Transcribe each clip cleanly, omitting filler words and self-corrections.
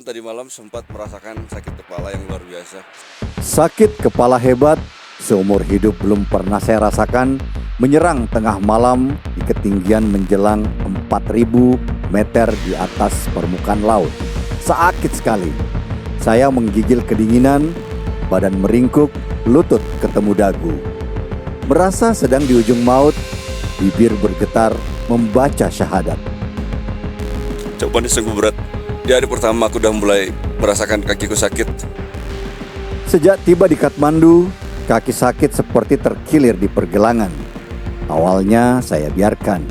tadi malam sempat merasakan sakit kepala yang luar biasa. Sakit kepala hebat seumur hidup belum pernah saya rasakan, menyerang tengah malam di ketinggian menjelang 4.000 meter di atas permukaan laut. Sakit sekali. Saya menggigil kedinginan, badan meringkuk, lutut ketemu dagu. Merasa sedang di ujung maut, bibir bergetar membaca syahadat. Cobaan ini sungguh berat. Di hari pertama aku udah mulai merasakan kakiku sakit. Sejak tiba di Kathmandu, kaki sakit seperti terkilir di pergelangan. Awalnya saya biarkan.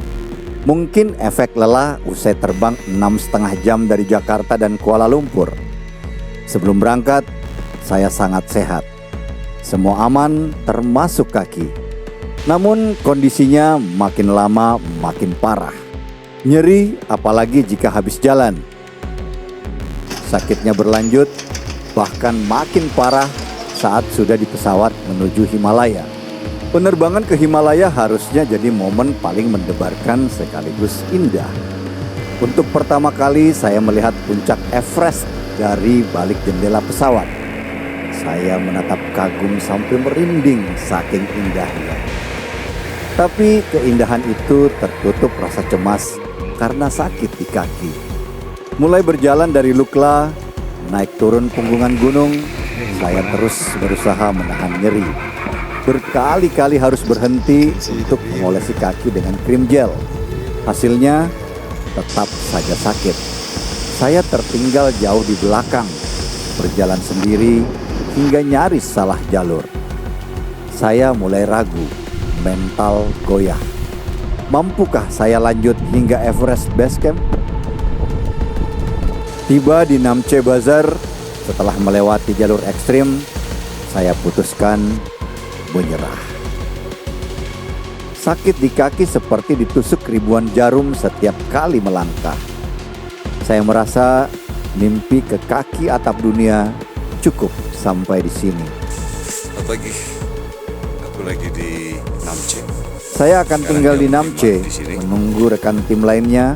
Mungkin efek lelah usai terbang 6,5 jam dari Jakarta dan Kuala Lumpur. Sebelum berangkat, saya sangat sehat. Semua aman termasuk kaki. Namun kondisinya makin lama makin parah. Nyeri apalagi jika habis jalan. Sakitnya berlanjut, bahkan makin parah saat sudah di pesawat menuju Himalaya. Penerbangan ke Himalaya harusnya jadi momen paling mendebarkan sekaligus indah. Untuk pertama kali saya melihat puncak Everest dari balik jendela pesawat. Saya menatap kagum sampai merinding saking indahnya. Tapi keindahan itu tertutup rasa cemas karena sakit di kaki. Mulai berjalan dari Lukla, naik turun punggungan gunung, saya terus berusaha menahan nyeri. Berkali-kali harus berhenti untuk mengolesi kaki dengan krim gel. Hasilnya tetap saja sakit. Saya tertinggal jauh di belakang, berjalan sendiri hingga nyaris salah jalur. Saya mulai ragu, mental goyah. Mampukah saya lanjut hingga Everest Base Camp? Tiba di Namche Bazaar, setelah melewati jalur ekstrim, saya putuskan menyerah. Sakit di kaki seperti ditusuk ribuan jarum setiap kali melangkah. Saya merasa mimpi ke kaki atap dunia cukup sampai di sini. Aku lagi di Namche. Saya akan tinggal di Namche, menunggu rekan tim lainnya,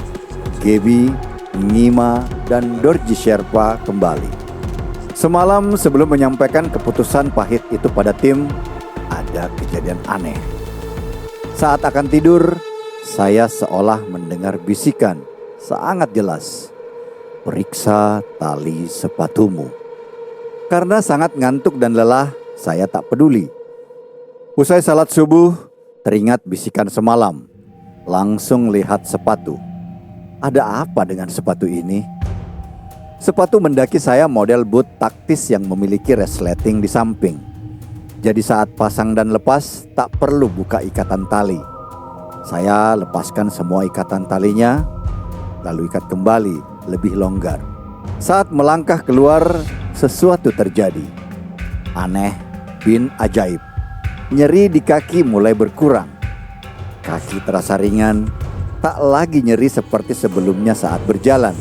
Gebi, Ngima, dan Dorji Sherpa kembali. Semalam sebelum menyampaikan keputusan pahit itu pada tim, ada kejadian aneh. Saat akan tidur, saya seolah mendengar bisikan sangat jelas. Periksa tali sepatumu. Karena sangat ngantuk dan lelah, saya tak peduli. Usai salat subuh, teringat bisikan semalam. Langsung lihat sepatu. Ada apa dengan sepatu ini? Sepatu mendaki saya model boot taktis yang memiliki resleting di samping. Jadi saat pasang dan lepas tak perlu buka ikatan tali. Saya lepaskan semua ikatan talinya, lalu ikat kembali lebih longgar. Saat melangkah keluar, sesuatu terjadi. Aneh bin ajaib. Nyeri di kaki mulai berkurang. Kaki terasa ringan, tak lagi nyeri seperti sebelumnya saat berjalan.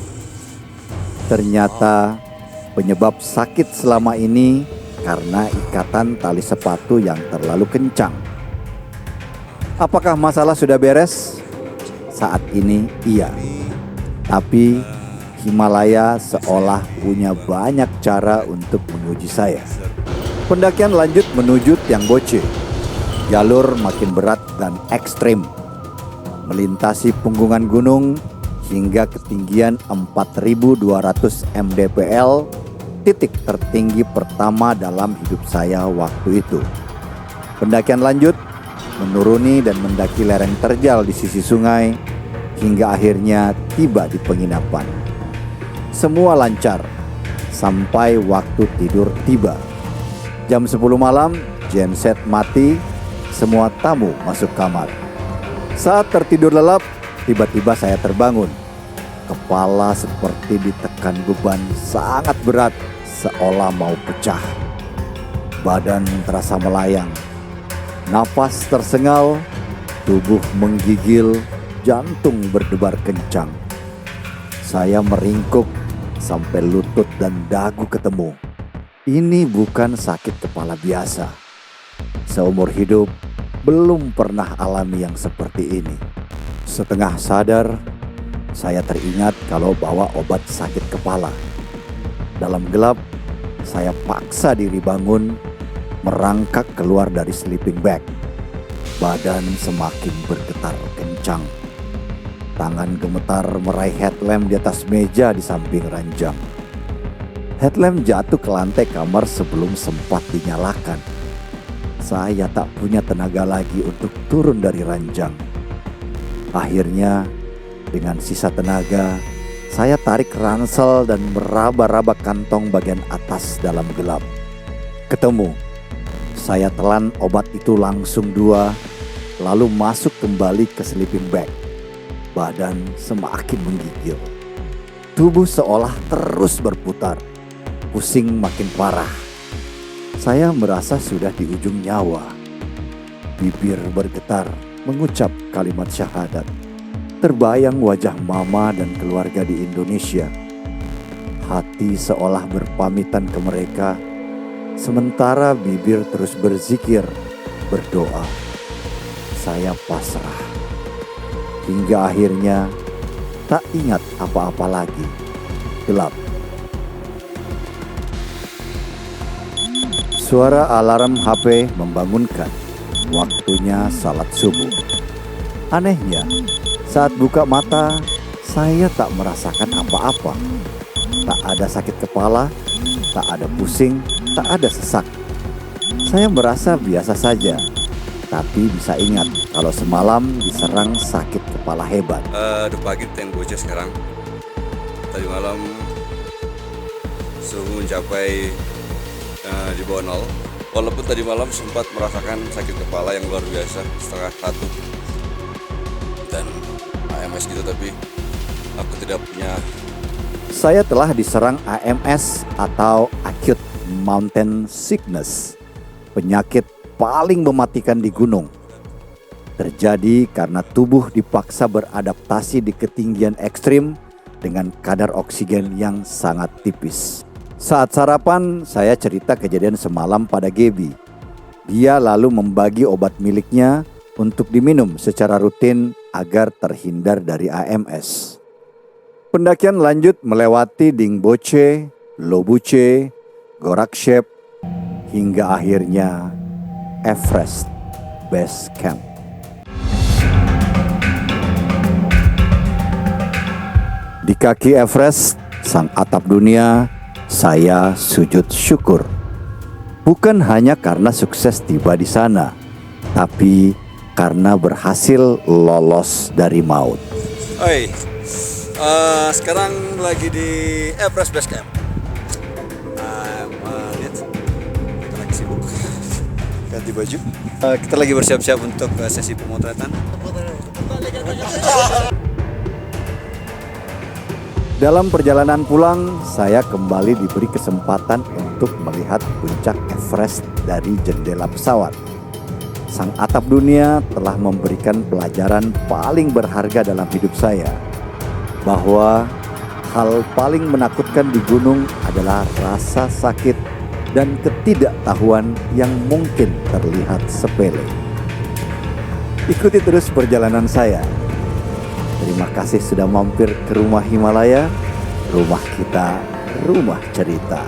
Ternyata penyebab sakit selama ini karena ikatan tali sepatu yang terlalu kencang. Apakah masalah sudah beres? Saat ini iya. Tapi Himalaya seolah punya banyak cara untuk menguji saya. Pendakian lanjut menuju Tiang Boche. Jalur makin berat dan ekstrim. Melintasi punggungan gunung hingga ketinggian 4.200 mdpl, titik tertinggi pertama dalam hidup saya waktu itu. Pendakian lanjut, menuruni dan mendaki lereng terjal di sisi sungai, hingga akhirnya tiba di penginapan. Semua lancar, sampai waktu tidur tiba. Jam 10 malam, genset mati, semua tamu masuk kamar. Saat tertidur lelap, tiba-tiba saya terbangun. Kepala seperti ditekan beban sangat berat, seolah mau pecah. Badan terasa melayang. Napas tersengal, tubuh menggigil, jantung berdebar kencang. Saya meringkuk sampai lutut dan dagu ketemu. Ini bukan sakit kepala biasa. Seumur hidup, belum pernah alami yang seperti ini. Setengah sadar, saya teringat kalau bawa obat sakit kepala. Dalam gelap, saya paksa diri bangun, merangkak keluar dari sleeping bag. Badan semakin bergetar kencang. Tangan gemetar meraih headlamp di atas meja di samping ranjang. Headlamp jatuh ke lantai kamar sebelum sempat dinyalakan. Saya tak punya tenaga lagi untuk turun dari ranjang. Akhirnya, dengan sisa tenaga, saya tarik ransel dan meraba-raba kantong bagian atas dalam gelap. Ketemu. Saya telan obat itu langsung 2, lalu masuk kembali ke sleeping bag. Badan semakin menggigil. Tubuh seolah terus berputar. Pusing makin parah. Saya merasa sudah di ujung nyawa. Bibir bergetar mengucap kalimat syahadat. Terbayang wajah mama dan keluarga di Indonesia. Hati seolah berpamitan ke mereka, sementara bibir terus berzikir, berdoa. Saya pasrah. Hingga akhirnya tak ingat apa-apa lagi. Gelap. Suara alarm HP membangunkan. Waktunya salat subuh. Anehnya, saat buka mata, saya tak merasakan apa-apa. Tak ada sakit kepala, tak ada pusing, tak ada sesak. Saya merasa biasa saja, tapi bisa ingat kalau semalam diserang sakit kepala hebat. Udah pagi Bocah sekarang. Tadi malam suhu mencapai di bawah 0. Walaupun tadi malam sempat merasakan sakit kepala yang luar biasa setengah 1 dan AMS gitu, tapi aku tidak punya. Saya telah diserang AMS atau Acute Mountain Sickness, penyakit paling mematikan di gunung. Terjadi karena tubuh dipaksa beradaptasi di ketinggian ekstrim dengan kadar oksigen yang sangat tipis. Saat sarapan, saya cerita kejadian semalam pada Gaby. Dia lalu membagi obat miliknya untuk diminum secara rutin agar terhindar dari AMS. Pendakian lanjut melewati Dingboche, Lobuche, Gorakchep, hingga akhirnya Everest Base Camp. Di kaki Everest, sang atap dunia, saya sujud syukur. Bukan hanya karena sukses tiba di sana, tapi karena berhasil lolos dari maut. Oi, sekarang lagi di Everest Base Camp. Lihat, kita lagi sibuk ganti baju. Kita lagi bersiap-siap untuk sesi pemotretan. Dalam perjalanan pulang, saya kembali diberi kesempatan untuk melihat puncak Everest dari jendela pesawat. Sang atap dunia telah memberikan pelajaran paling berharga dalam hidup saya, bahwa hal paling menakutkan di gunung adalah rasa sakit dan ketidaktahuan yang mungkin terlihat sepele. Ikuti terus perjalanan saya. Terima kasih sudah mampir ke rumah Himalaya, rumah kita, rumah cerita.